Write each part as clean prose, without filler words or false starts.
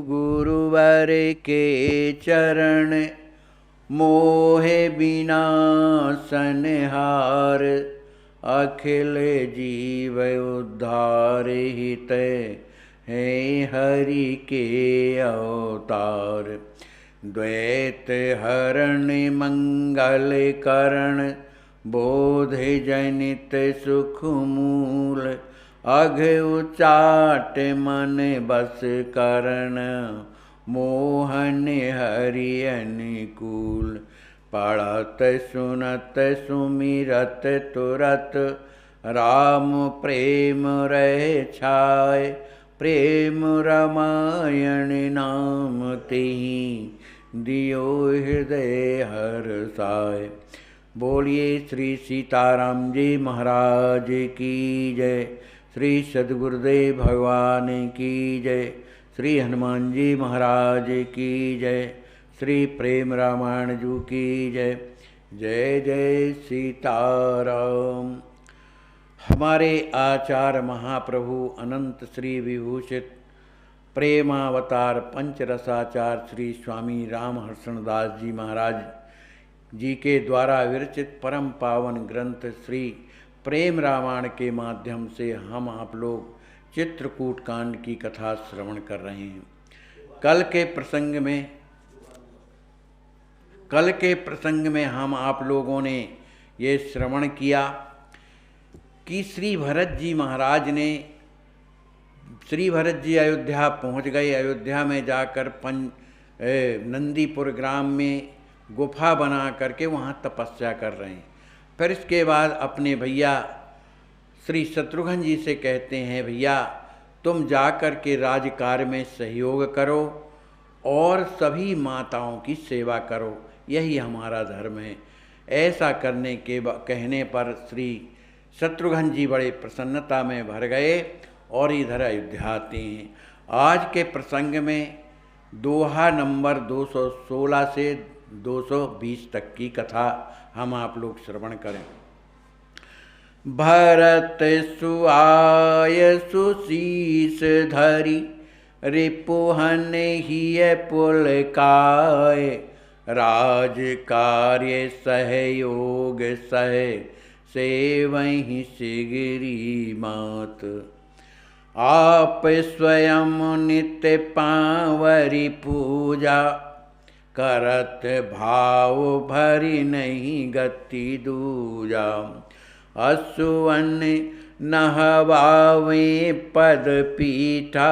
गुरुवर के चरण मोहे बिना सनहार, अखिल जीव उद्धार हित है हरि के अवतार। द्वैत हरण मंगल करण बोध जनित सुख मूल, अघ उचाट मन बस करण मोहन हरि अनुकूल। पढ़त सुनत सुमिरत तुरत राम प्रेम रह छाय, प्रेम रामायण नाम तेहि दियो हृदय हर्षाय। बोलिए श्री सीताराम जी महाराज की जय, श्री सद्गुरुदेव भगवान की जय, श्री हनुमान जी महाराज की जय, श्री प्रेम रामायण जू की जय। जय जय सीताराम। हमारे आचार्य महाप्रभु अनंत श्री विभूषित प्रेमावतार पंचरसाचार्य श्री स्वामी रामहर्षण दास जी महाराज जी के द्वारा विरचित परम पावन ग्रंथ श्री प्रेम रामायण के माध्यम से हम आप लोग चित्रकूट कांड की कथा श्रवण कर रहे हैं। कल के प्रसंग में हम आप लोगों ने ये श्रवण किया कि श्री भरत जी अयोध्या पहुंच गए। अयोध्या में जाकर नंदीपुर ग्राम में गुफा बना करके वहाँ तपस्या कर रहे हैं। फिर इसके बाद अपने भैया श्री शत्रुघ्न जी से कहते हैं, भैया तुम जाकर के राजकार्य में सहयोग करो और सभी माताओं की सेवा करो, यही हमारा धर्म है। ऐसा करने के कहने पर श्री शत्रुघ्न जी बड़े प्रसन्नता में भर गए और इधर अयोध्या आते हैं। आज के प्रसंग में दोहा नंबर 216 से 220 तक की कथा हम आप लोग श्रवण करें। भरत सुआय सुशीष धरि, रिपुहन हिय पुलकाय, राज कार्य सहयोग सह, सेवहि सिगिरी मात। आप स्वयं नित्य पावरी पूजा, करत भाव भरी नहीं गति दूजा। असुवन नहवावे पद पीठा,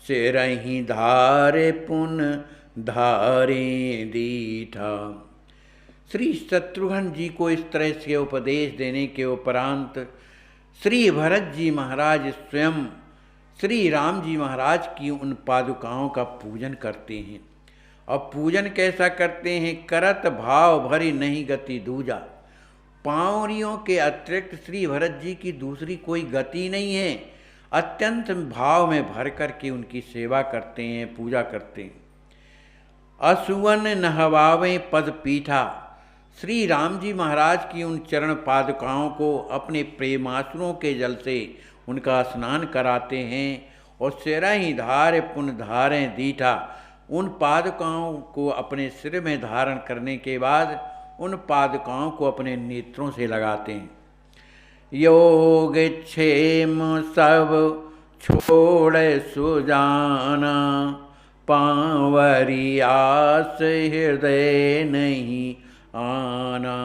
सिरहि धारे पुन धारे दीठा। श्री शत्रुघ्न जी को इस तरह से उपदेश देने के उपरांत श्री भरत जी महाराज स्वयं श्री राम जी महाराज की उन पादुकाओं का पूजन करते हैं। अब पूजन कैसा करते हैं? करत भाव भरी नहीं गति दूजा। पांवरियों के अतिरिक्त श्री भरत जी की दूसरी कोई गति नहीं है। अत्यंत भाव में भर करके उनकी सेवा करते हैं, पूजा करते हैं। असुवन नहवावे पद पीठा, श्री राम जी महाराज की उन चरण पादुकाओं को अपने प्रेमासुरों के जल से उनका स्नान कराते हैं और सिरहि धारे पुन धारें दीठा। उन पादुकाओं को अपने सिर में धारण करने के बाद उन पादुकाओं को अपने नेत्रों से लगाते हैं। योग क्षेम सब छोड़ सुजाना, पांवरी आस हृदय नहीं आना।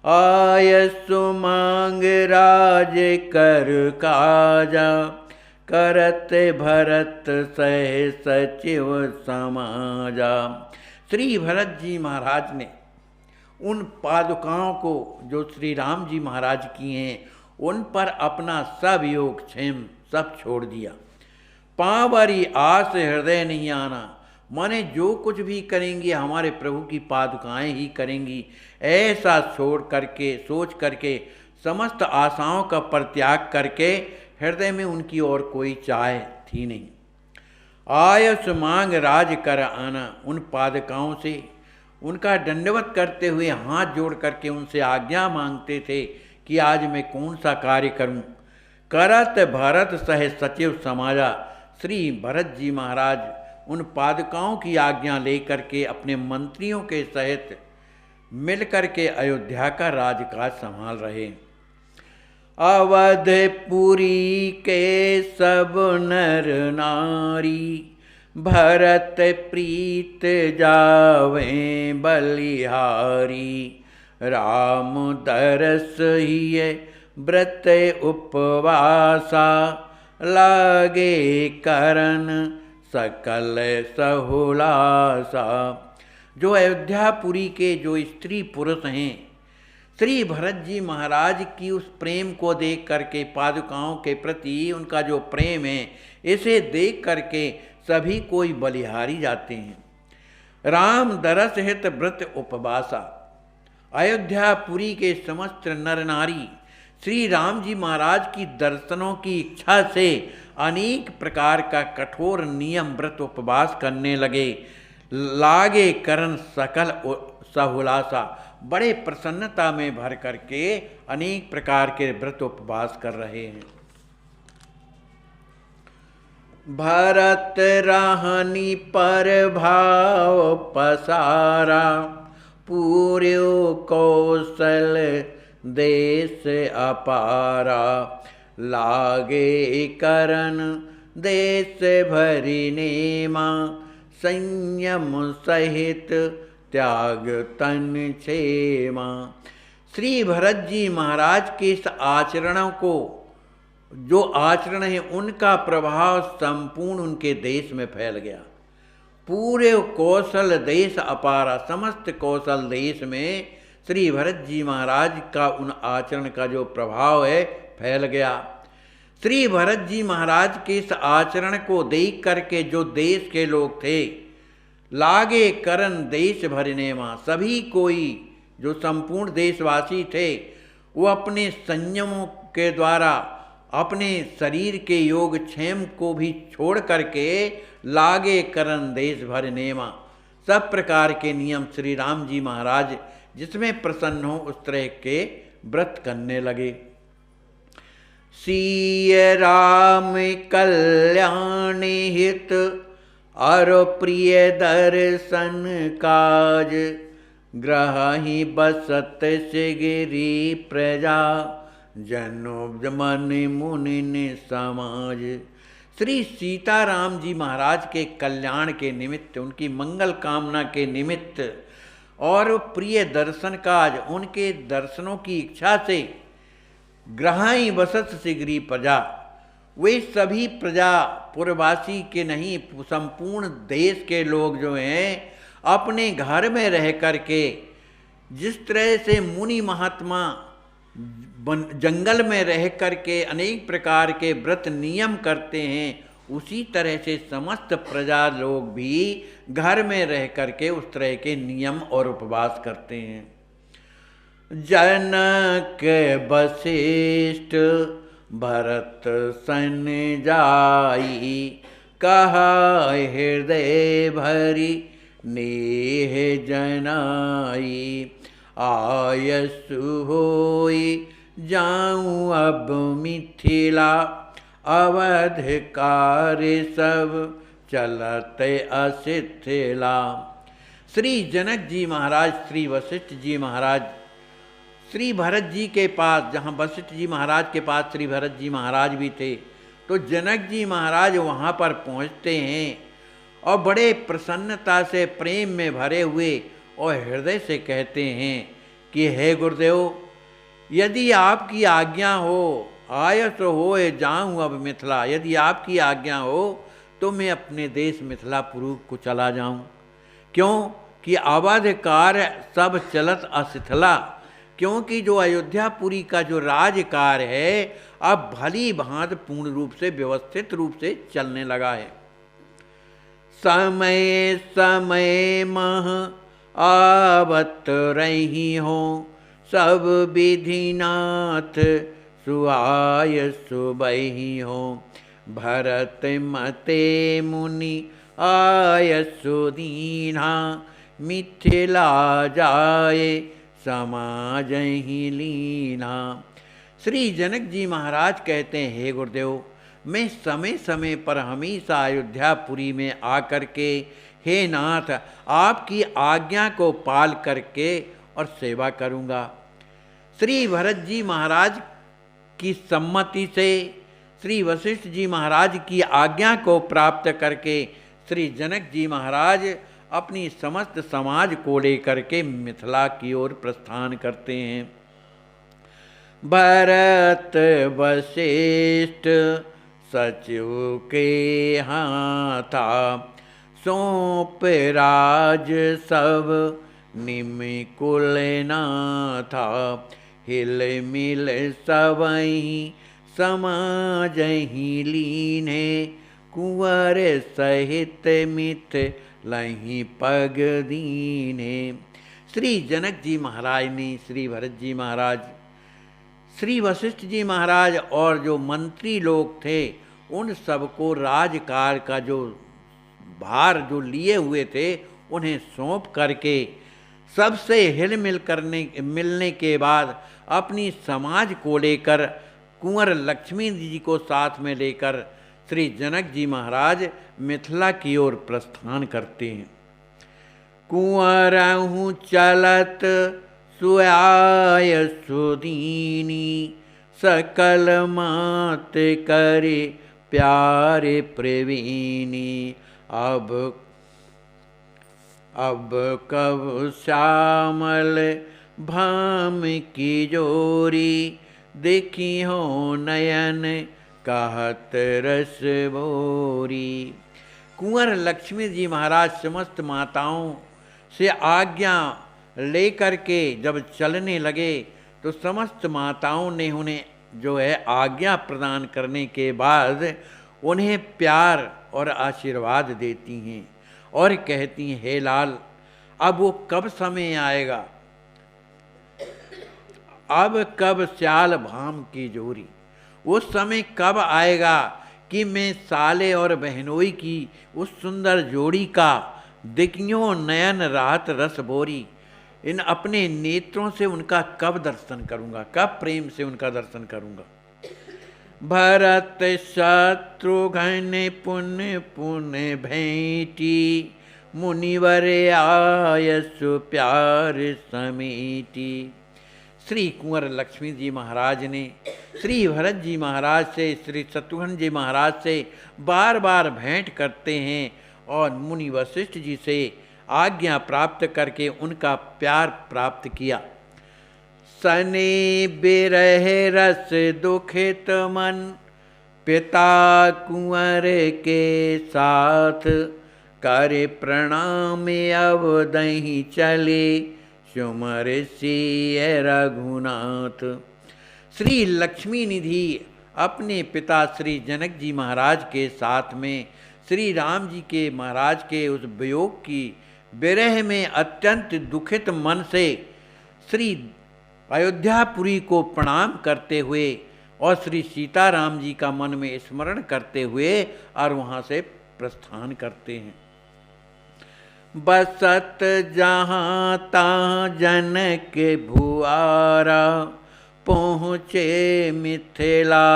आयसु मांग राज कर काजा, करत भरत सह सचिव समाजा। श्री भरत जी महाराज ने उन पादुकाओं को जो श्री राम जी महाराज की हैं उन पर अपना सब योग क्षेम सब छोड़ दिया। पांवरी आस हृदय नहीं आना, माने जो कुछ भी करेंगी हमारे प्रभु की पादुकाएं ही करेंगी, ऐसा सोच करके समस्त आशाओं का परित्याग करके हृदय में उनकी और कोई चाह थी नहीं। आयस मांग राज कर आना, उन पादुकाओं से उनका दंडवत करते हुए हाथ जोड़ करके उनसे आज्ञा मांगते थे कि आज मैं कौन सा कार्य करूं। करत भरत सह सचिव समाजा, श्री भरत जी महाराज उन पादुकाओं की आज्ञा लेकर के अपने मंत्रियों के सहित मिलकर के अयोध्या का राजकाज संभाल रहे। अवधपुरी के सब नर नारी, भरत प्रीत जावें बलिहारी। राम दरस हिय व्रत उपवासा, लागे करन सकल सहुलासा। जो अयोध्यापुरी के जो स्त्री पुरुष हैं, श्री भरत जी महाराज की उस प्रेम को देख करके, पादुकाओं के प्रति उनका जो प्रेम है, इसे देख करके सभी कोई बलिहारी जाते हैं। राम दरस हित व्रत उपवासा। अयोध्यापुरी के समस्त नर नारी श्री राम जी महाराज की दर्शनों की इच्छा से अनेक प्रकार का कठोर नियम व्रत उपवास करने लगे। लागे करन सकल सहुलासा, बड़े प्रसन्नता में भर करके अनेक प्रकार के व्रत उपवास कर रहे हैं। भरत रहनी पर भाव पसारा, पूर्यो कौशल देश अपारा। लागे करन देश भरि नेमा, संयम सहित त्याग तन क्षेमा। श्री भरत जी महाराज के इस आचरणों को, जो आचरण है, उनका प्रभाव संपूर्ण उनके देश में फैल गया। पूरे कौशल देश अपारा, समस्त कौशल देश में श्री भरत जी महाराज का उन आचरण का जो प्रभाव है फैल गया। श्री भरत जी महाराज के इस आचरण को देख करके जो देश के लोग थे, लागे करन देश भरने माँ, सभी कोई जो संपूर्ण देशवासी थे, वो अपने संयमों के द्वारा अपने शरीर के योग क्षेम को भी छोड़ करके लागे करन देश भरने माँ, सब प्रकार के नियम श्री राम जी महाराज जिसमें प्रसन्न हो उस तरह के व्रत करने लगे। सिय राम कल्याण हित, और प्रिय दर्शन काज। ग्रही बसत सिगिरी प्रजा, जनो मन मुनि समाज। श्री सीताराम जी महाराज के कल्याण के निमित्त, उनकी मंगल कामना के निमित्त और प्रिय दर्शन काज, उनके दर्शनों की इच्छा से ग्रहाई बसत सिगरी प्रजा, वे सभी प्रजा पुरवासी के नहीं, संपूर्ण देश के लोग जो हैं अपने घर में रह करके, जिस तरह से मुनि महात्मा जंगल में रह करके अनेक प्रकार के व्रत नियम करते हैं, उसी तरह से समस्त प्रजा लोग भी घर में रह करके उस तरह के नियम और उपवास करते हैं। जनक वशिष्ठ भरत सन जाई, कहा हृदय भरी नेह जनाई। आयसु होई जाऊं अब मिथिला, अवध कार्य सब चलत अशिथिला। श्री जनक जी महाराज, श्री वशिष्ठ जी महाराज श्री भरत जी के पास, जहाँ वशिष्ठ जी महाराज के पास श्री भरत जी महाराज भी थे, तो जनक जी महाराज वहाँ पर पहुँचते हैं और बड़े प्रसन्नता से प्रेम में भरे हुए और हृदय से कहते हैं कि हे गुरुदेव, यदि आपकी आज्ञा हो, आयस हो जाऊँ अब मिथिला, यदि आपकी आज्ञा हो तो मैं अपने देश मिथिलापुर को चला जाऊँ। क्यों कि अवध कार्य सब चलत अशिथिला, क्योंकि जो अयोध्यापुरी का जो राजकार्य है अब भली भांति पूर्ण रूप से व्यवस्थित रूप से चलने लगा है। समय समय मह आवत रही हो, सब विधिनाथ सुआय सुबही हो। भरत मते मुनि आय सुदीना, मिथिला जाए समाज ही लीना। श्री जनक जी महाराज कहते हैं, हे गुरुदेव, मैं समय समय पर हमेशा अयोध्यापुरी में आकर के हे नाथ आपकी आज्ञा को पाल करके और सेवा करूँगा। श्री भरत जी महाराज की सम्मति से श्री वशिष्ठ जी महाराज की आज्ञा को प्राप्त करके श्री जनक जी महाराज अपनी समस्त समाज को लेकर के मिथिला की ओर प्रस्थान करते हैं। भरत वशिष्ठ सचिव के हाथा सौंप राज सब निमिकुल नाथा हिल मिल सबहि समाज ही लीने कुंवर सहित मिथ लही पग दीने। श्री जनक जी महाराज ने श्री भरत जी महाराज, श्री वशिष्ठ जी महाराज और जो मंत्री लोग थे उन सबको राजकार्य का जो भार जो लिए हुए थे उन्हें सौंप करके सबसे हिल मिल मिलने के बाद अपनी समाज को लेकर कुंवर लक्ष्मी जी को साथ में लेकर श्री जनक जी महाराज मिथिला की ओर प्रस्थान करते हैं। कुंवरहु चलत सुआय सुदीनी सकल मात करे प्यारे प्रवीणी। अब कब श्यामल भाम की जोरी देखी हो नयन कहत रस भोरी। कुंवर लक्ष्मी जी महाराज समस्त माताओं से आज्ञा लेकर के जब चलने लगे तो समस्त माताओं ने उन्हें जो है आज्ञा प्रदान करने के बाद उन्हें प्यार और आशीर्वाद देती हैं और कहती हैं, हे लाल अब वो कब समय आएगा, अब कब श्याल भाम की जोरी, वो समय कब आएगा कि मैं साले और बहनोई की उस सुंदर जोड़ी का दिखियों नयन रात रस बोरी, इन अपने नेत्रों से उनका कब दर्शन करूंगा, कब प्रेम से उनका दर्शन करूंगा। भरत शत्रुघ्न पुण्य पुण्य भेंटी मुनिवर आयसु प्यार समेटी। श्री कुंवर लक्ष्मी जी महाराज ने श्री भरत जी महाराज से, श्री शत्रुघ्न जी महाराज से बार बार भेंट करते हैं और मुनि वशिष्ठ जी से आज्ञा प्राप्त करके उनका प्यार प्राप्त किया। सने बिरह रस दुखित मन पिता कुंवर के साथ करे प्रणाम अवदहि चले सुमर सिय रघुनाथ। श्री लक्ष्मी निधि अपने पिता श्री जनक जी महाराज के साथ में श्री राम जी के महाराज के उस वियोग की विरह में अत्यंत दुखित मन से श्री अयोध्यापुरी को प्रणाम करते हुए और श्री सीताराम जी का मन में स्मरण करते हुए और वहाँ से प्रस्थान करते हैं। बसत जहाँ तहाँ जनक भुआरा पहुँचे मिथिला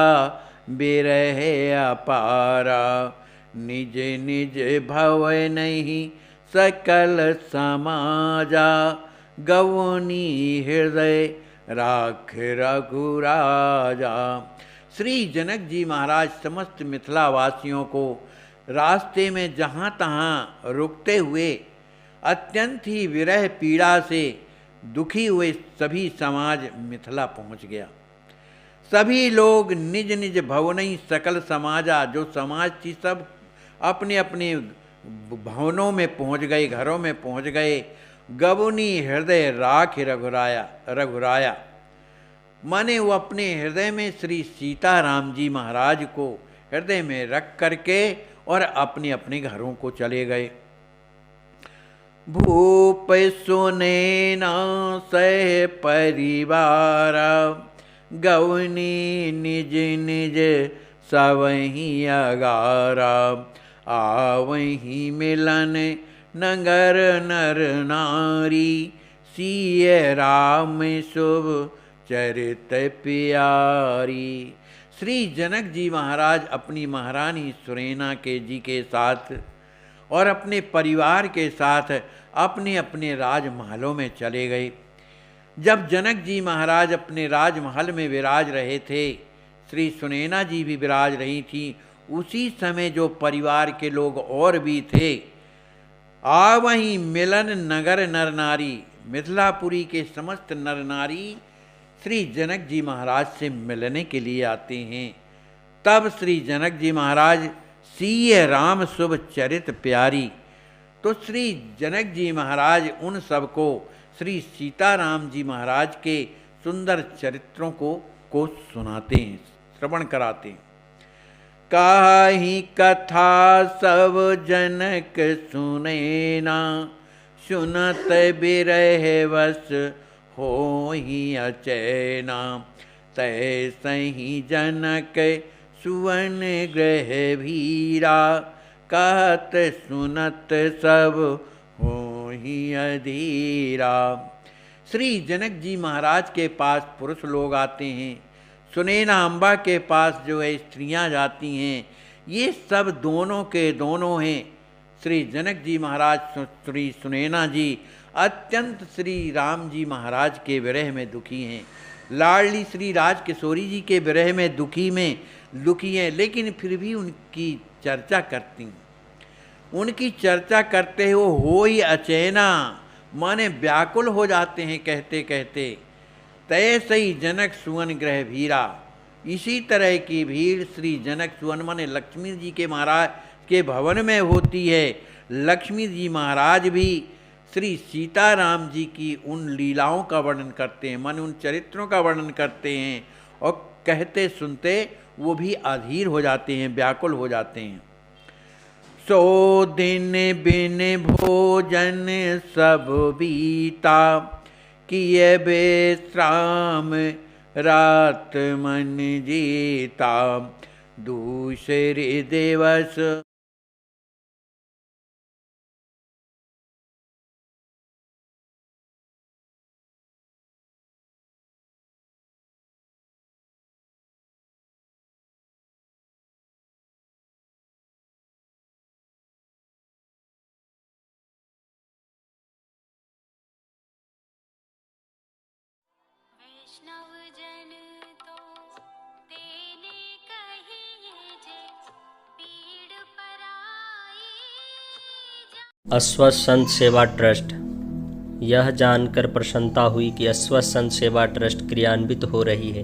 बिरह अपारा। निज निज भव नहीं सकल समाजा गवनी हृदय राख रघुराजा। श्री जनक जी महाराज समस्त मिथिला वासियों को रास्ते में जहाँ तहाँ रुकते हुए अत्यंत ही विरह पीड़ा से दुखी हुए सभी समाज मिथिला पहुँच गया। सभी लोग निज निज भवनई सकल समाजा, जो समाज थी सब अपने अपने भवनों में पहुँच गए, घरों में पहुँच गए। गवनी हृदय राख रघुराया माने वो अपने हृदय में श्री सीताराम जी महाराज को हृदय में रख करके और अपने अपने घरों को चले गए। भूप सुने न सह परिवार गवनी निज निज सवही अगारा। आवही मिलन नगर नर नारी सिय राम शुभ चरित प्यारी। श्री जनक जी महाराज अपनी महारानी सुनैना जी के साथ और अपने परिवार के साथ अपने अपने राजमहलों में चले गए। जब जनक जी महाराज अपने राजमहल में विराज रहे थे, श्री सुनैना जी भी विराज रही थी। उसी समय जो परिवार के लोग और भी थे, आवहीं मिलन नगर नर नारी, मिथिलापुरी के समस्त नर नारी श्री जनक जी महाराज से मिलने के लिए आते हैं। तब श्री जनक जी महाराज सिय राम शुभ चरित प्यारी, तो श्री जनक जी महाराज उन सबको श्री सीताराम जी महाराज के सुंदर चरित्रों को सुनाते हैं, श्रवण कराते हैं। काहि कथा सब जनक सुनैना, सुनत बिरह वस होहि अचैना। तैसहि जनक सुवन ग्रह भीरा, कहत सुनत सब होहि अधीरा। श्री जनक जी महाराज के पास पुरुष लोग आते हैं, सुनैना अम्बा के पास जो है स्त्रियां जाती हैं। ये सब दोनों के दोनों हैं। श्री जनक जी महाराज श्री सुनैना जी अत्यंत श्री राम जी महाराज के विरह में दुखी हैं। लाडली श्री राज किशोरी जी के विरह में दुखी हैं, लेकिन फिर भी उनकी चर्चा करती हैं। उनकी चर्चा करते हो होई अचैना, माने व्याकुल हो जाते हैं कहते कहते। तैसे ही जनक सुवन ग्रह भीरा, इसी तरह की भीड़ श्री जनक सुवन माने लक्ष्मी जी के महाराज के भवन में होती है। लक्ष्मी जी महाराज भी श्री सीताराम जी की उन लीलाओं का वर्णन करते हैं, माने उन चरित्रों का वर्णन करते हैं, और कहते सुनते वो भी अधीर हो जाते हैं, व्याकुल हो जाते हैं। सो दिन बिन भोजन सब बीता, किए बेश्राम रात मन जीता। दूसरे दिवस वैष्णव जन तो तेने कहिए जे, पीड़ पराई जा। अस्वस्थ संत सेवा ट्रस्ट। यह जानकर प्रसन्नता हुई कि अस्वस्थ संत सेवा ट्रस्ट क्रियान्वित हो रही है,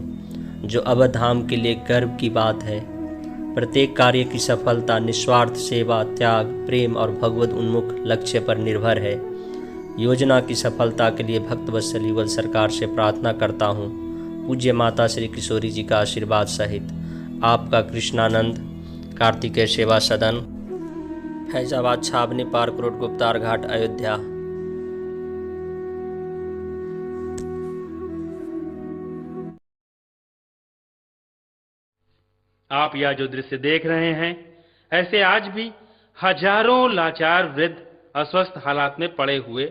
जो अवधाम के लिए गर्व की बात है। प्रत्येक कार्य की सफलता निस्वार्थ सेवा, त्याग, प्रेम और भगवत उन्मुख लक्ष्य पर निर्भर है। योजना की सफलता के लिए भक्त वत्सल युगल सरकार से प्रार्थना करता हूँ, पूज्य माता श्री किशोरी जी का आशीर्वाद सहित। आपका कृष्णानंद, कार्तिकेय सेवा सदन, फैजाबाद, छावनी पार्क रोड, गुप्तार घाट, अयोध्या। आप यह जो दृश्य देख रहे हैं, ऐसे आज भी हजारों लाचार वृद्ध अस्वस्थ हालात में पड़े हुए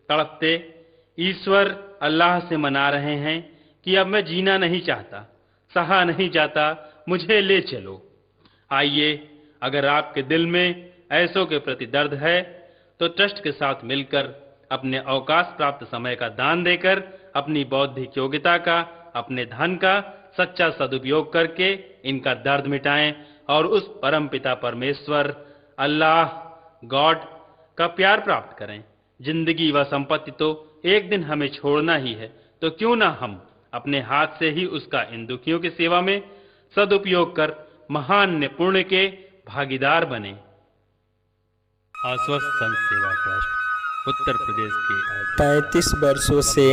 तड़पते ईश्वर अल्लाह से मना रहे हैं कि अब मैं जीना नहीं चाहता, सहा नहीं जाता, मुझे ले चलो। आइए, अगर आपके दिल में ऐसों के प्रति दर्द है तो ट्रस्ट के साथ मिलकर अपने अवकाश प्राप्त समय का दान देकर अपनी बौद्धिक योग्यता का, अपने धन का सच्चा सदुपयोग करके इनका दर्द मिटाएं और उस परम पिता परमेश्वर अल्लाह गॉड का प्यार प्राप्त करें। जिंदगी व संपत्ति तो एक दिन हमें छोड़ना ही है, तो क्यों ना हम अपने हाथ से ही उसका इन दुखियों की सेवा में सदुपयोग कर महान पुण्य के भागीदार बने। अस्वस्थ संत सेवा ट्रस्ट उत्तर प्रदेश के 35 वर्षों से